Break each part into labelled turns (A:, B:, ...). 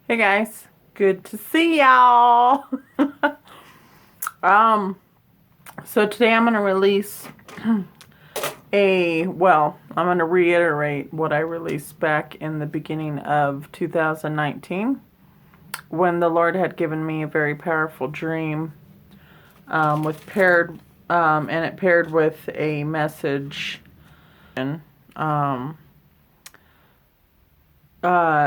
A: Hey guys, good to see y'all. um, so today I'm gonna release I'm gonna reiterate what I released back in the beginning of 2019 when the Lord had given me a very powerful dream, and it paired with a message. Um,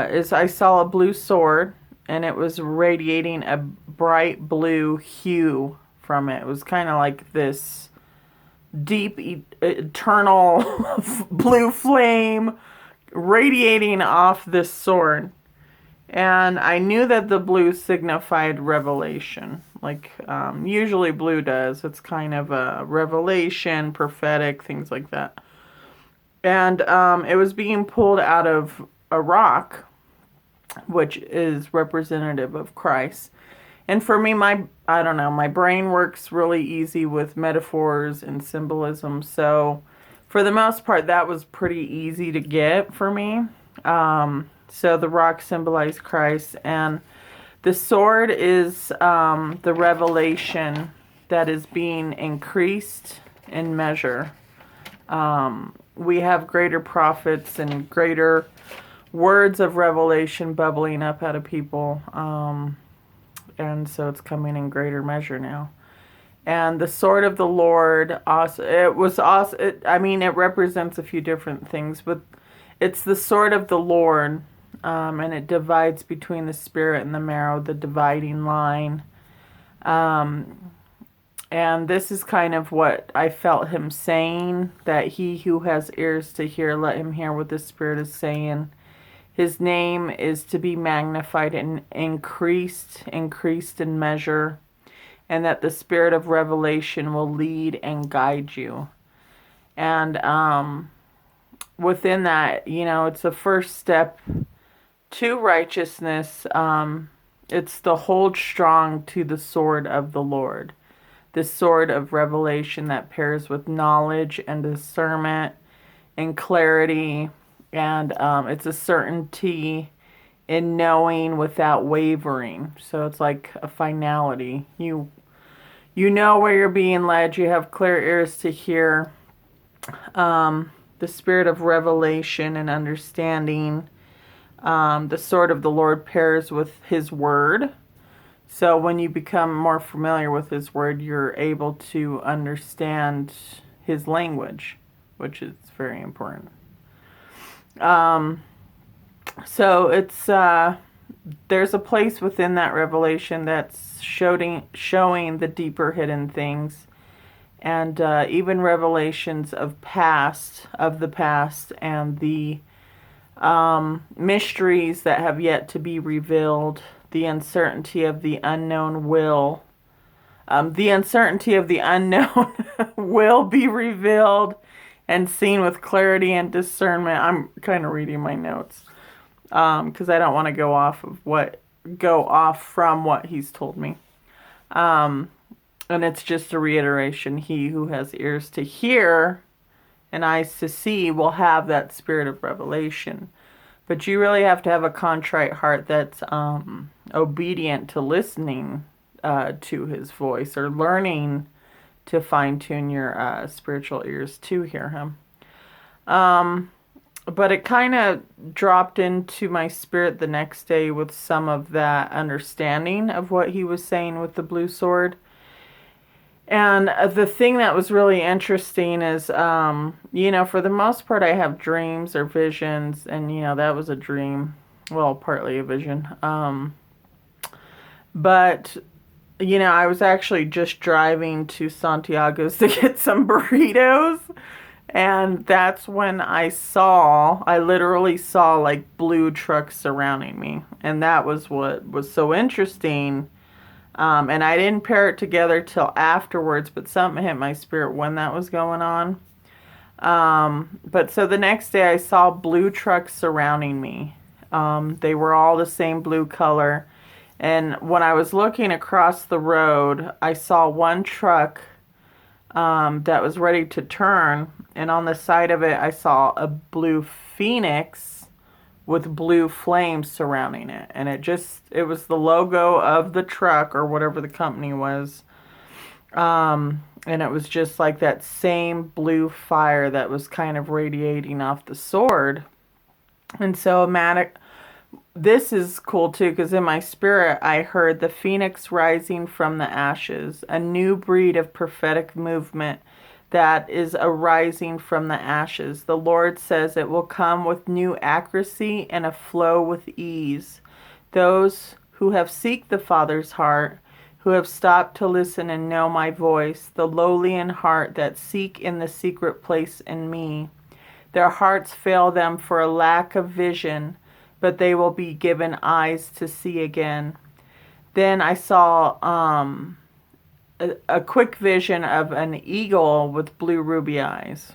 A: is I saw a blue sword and it was radiating a bright blue hue from it. It was kind of like this deep, eternal blue flame radiating off this sword. And I knew that the blue signified revelation, like usually blue does. It's kind of a revelation, prophetic, things like that. And it was being pulled out of a rock, which is representative of Christ. And for me, I don't know, my brain works really easy with metaphors and symbolism. So for the most part, that was pretty easy to get for me. So the rock symbolized Christ, and the sword is the revelation that is being increased in measure. We have greater prophets and greater words of revelation bubbling up out of people. And so it's coming in greater measure now. And the sword of the Lord, also, it was also, it represents a few different things, but it's the sword of the Lord, and it divides between the spirit and the marrow, the dividing line. And this is kind of what I felt him saying, that he who has ears to hear, let him hear what the Spirit is saying. His name is to be magnified and increased in measure, and that the Spirit of revelation will lead and guide you. And within that, it's the first step to righteousness. It's the hold strong to the sword of the Lord, the sword of revelation that pairs with knowledge and discernment and clarity. And it's a certainty in knowing without wavering. So it's like a finality. You know where you're being led. You have clear ears to hear. The spirit of revelation and understanding. The sword of the Lord pairs with his word. So when you become more familiar with his word, you're able to understand his language, which is very important. So it's there's a place within that revelation that's showing the deeper hidden things, and even revelations of the past, and the mysteries that have yet to be revealed, the uncertainty of the unknown will. The uncertainty of the unknown will be revealed and seen with clarity and discernment. I'm kind of reading my notes because I don't want to go off from what he's told me. And it's just a reiteration. He who has ears to hear and eyes to see will have that spirit of revelation. But you really have to have a contrite heart that's obedient to listening to his voice, or learning to fine-tune your spiritual ears to hear him. But it kind of dropped into my spirit the next day with some of that understanding of what he was saying with the blue sword. And the thing that was really interesting is, for the most part, I have dreams or visions, and, that was a dream. Well, partly a vision. But I was actually just driving to Santiago's to get some burritos. And that's when I literally saw like blue trucks surrounding me. And that was what was so interesting. And I didn't pair it together till afterwards, but something hit my spirit when that was going on. But so the next day I saw blue trucks surrounding me. They were all the same blue color. And when I was looking across the road, I saw one truck that was ready to turn. And on the side of it, I saw a blue phoenix with blue flames surrounding it. And it was the logo of the truck or whatever the company was. And it was just like that same blue fire that was kind of radiating off the sword. And so this is cool too, because in my spirit I heard the phoenix rising from the ashes, a new breed of prophetic movement that is arising from the ashes. The Lord says it will come with new accuracy and a flow with ease. Those who have seeked the Father's heart, who have stopped to listen and know my voice, the lowly in heart that seek in the secret place in me. Their hearts fail them for a lack of vision, but they will be given eyes to see again. Then I saw a quick vision of an eagle with blue ruby eyes.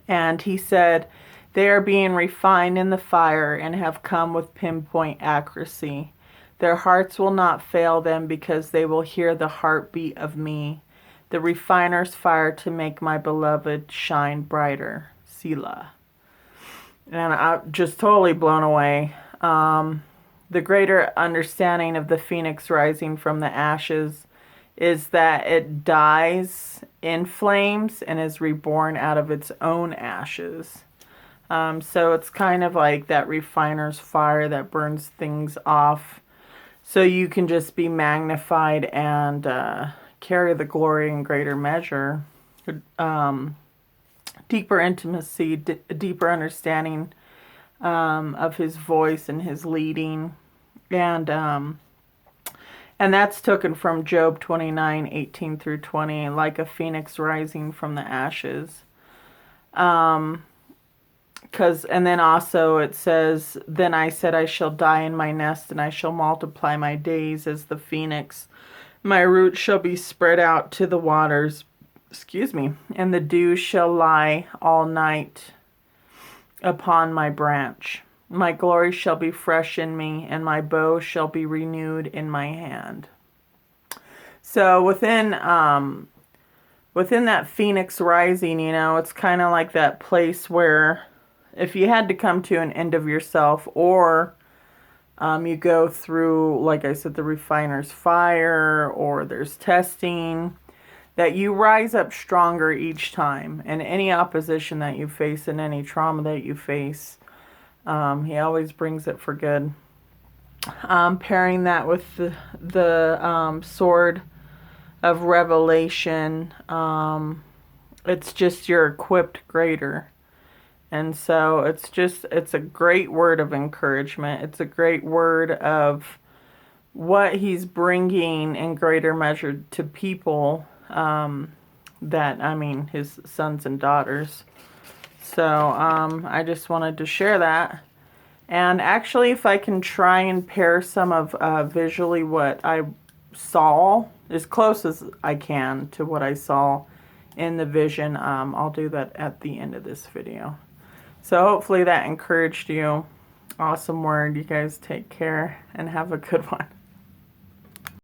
A: And he said, they are being refined in the fire and have come with pinpoint accuracy. Their hearts will not fail them because they will hear the heartbeat of me, the refiner's fire to make my beloved shine brighter. Selah. And I'm just totally blown away. The greater understanding of the phoenix rising from the ashes is that it dies in flames and is reborn out of its own ashes. So it's kind of like that refiner's fire that burns things off, so you can just be magnified and carry the glory in greater measure. Deeper intimacy, deeper understanding of his voice and his leading. And that's taken from Job 29:18 through 20, like a phoenix rising from the ashes. And then also it says, then I said, I shall die in my nest, and I shall multiply my days as the phoenix. My roots shall be spread out to the waters. And the dew shall lie all night upon my branch. My glory shall be fresh in me, and my bow shall be renewed in my hand. So within that phoenix rising, it's kind of like that place where if you had to come to an end of yourself, or you go through, like I said, the refiner's fire, or there's testing, that you rise up stronger each time. And any opposition that you face and any trauma that you face, he always brings it for good. Pairing that with the sword of revelation, it's just you're equipped greater. And so it's a great word of encouragement. It's a great word of what he's bringing in greater measure to people, his sons and daughters. So I just wanted to share that. And actually, if I can try and pair some of visually what I saw, as close as I can to what I saw in the vision, I'll do that at the end of this video. So hopefully that encouraged you. Awesome word. You guys take care and have a good one.